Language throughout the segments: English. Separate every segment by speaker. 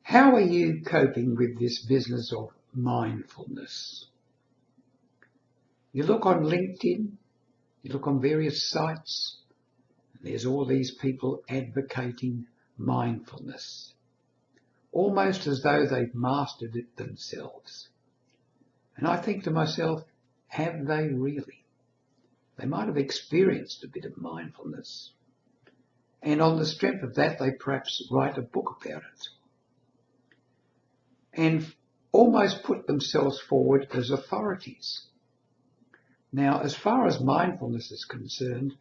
Speaker 1: How are you coping with this business of mindfulness? You look on LinkedIn, you look on various sites, and there's all these people advocating mindfulness, almost as though they've mastered it themselves. And I think to myself, have they really? They might have experienced a bit of mindfulness. And on the strength of that, they perhaps write a book about it. And almost put themselves forward as authorities. Now, as far as mindfulness is concerned,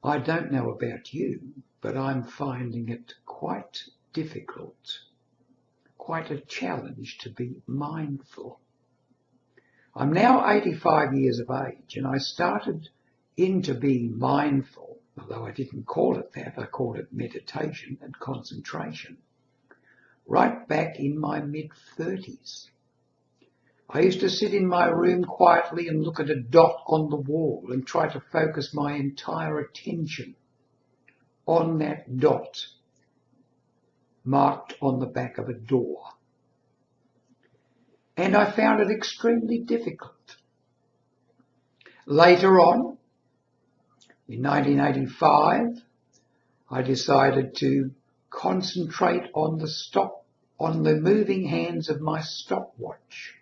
Speaker 1: I don't know about you, but I'm finding it quite difficult, quite a challenge to be mindful. I'm now 85 years of age, and I started into being mindful, although I didn't call it that, I called it meditation and concentration, right back in my mid-30s. I used to sit in my room quietly and look at a dot on the wall and try to focus my entire attention on that dot marked on the back of a door. And I found it extremely difficult. Later on, in 1985, I decided to concentrate on the moving hands of my stopwatch.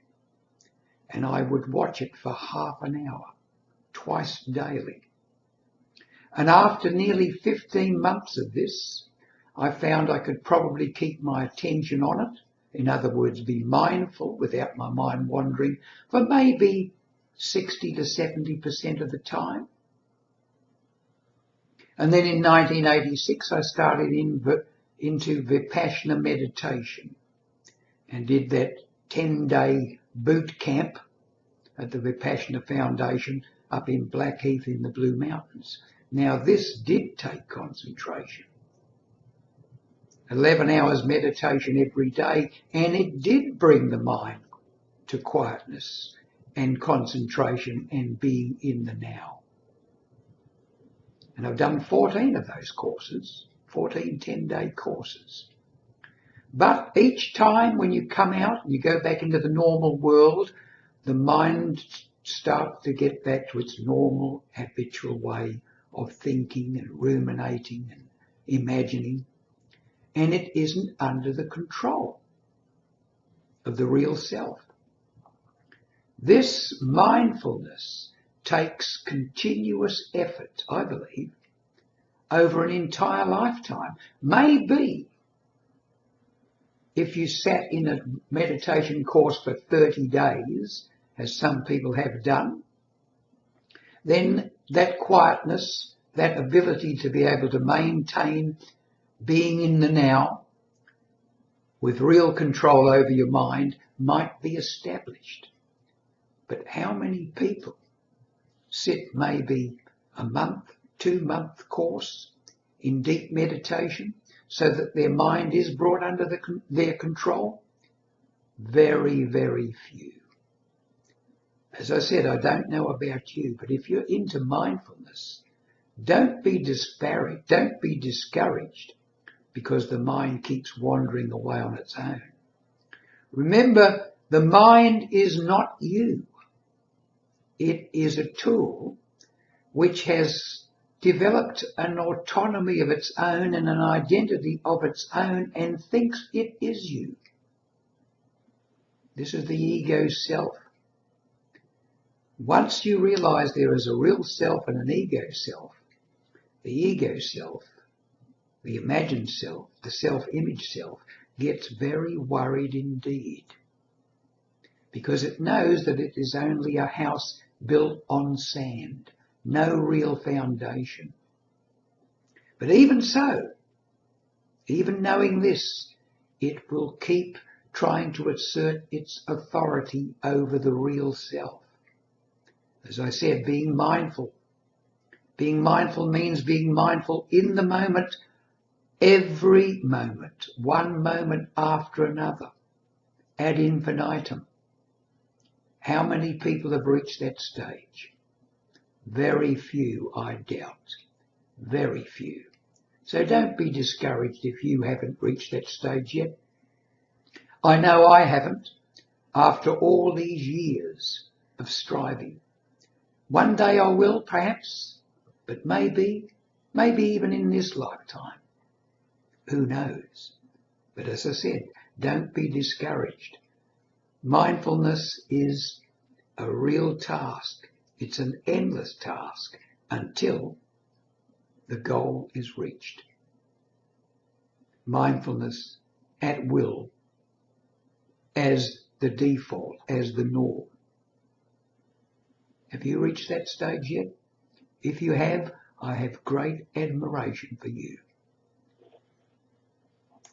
Speaker 1: And I would watch it for half an hour, twice daily. And after nearly 15 months of this, I found I could probably keep my attention on it. In other words, be mindful without my mind wandering for maybe 60 to 70% of the time. And then in 1986, I started into Vipassana meditation and did that 10-day boot camp at the Vipassana Foundation up in Blackheath in the Blue Mountains. Now, this did take concentration. 11 hours meditation every day, and it did bring the mind to quietness and concentration and being in the now. And I've done 14 of those courses, 14 10-day courses. But each time when you come out and you go back into the normal world, the mind starts to get back to its normal, habitual way of thinking and ruminating and imagining. And it isn't under the control of the real self. This mindfulness takes continuous effort, I believe, over an entire lifetime. Maybe if you sat in a meditation course for 30 days, as some people have done, then that quietness, that ability to be able to maintain being in the now with real control over your mind might be established. But how many people sit maybe a month, 2-month course in deep meditation so that their mind is brought under their control? Very, very few. As I said, I don't know about you, but if you're into mindfulness, don't be disparaged, don't be discouraged because the mind keeps wandering away on its own. Remember, the mind is not you. It is a tool which has developed an autonomy of its own and an identity of its own and thinks it is you. This is the ego self. Once you realize there is a real self and an ego self, the imagined self, the self-image self, gets very worried indeed because it knows that it is only a house built on sand, no real foundation. But even so, even knowing this, it will keep trying to assert its authority over the real self. As I said, being mindful. Being mindful means being mindful in the moment, every moment, one moment after another, ad infinitum. How many people have reached that stage? Very few, I doubt. Very few. So don't be discouraged if you haven't reached that stage yet. I know I haven't, after all these years of striving. One day I will, perhaps, but maybe even in this lifetime. Who knows? But as I said, don't be discouraged. Mindfulness is a real task. It's an endless task until the goal is reached. Mindfulness at will as the default, as the norm. Have you reached that stage yet? If you have, I have great admiration for you.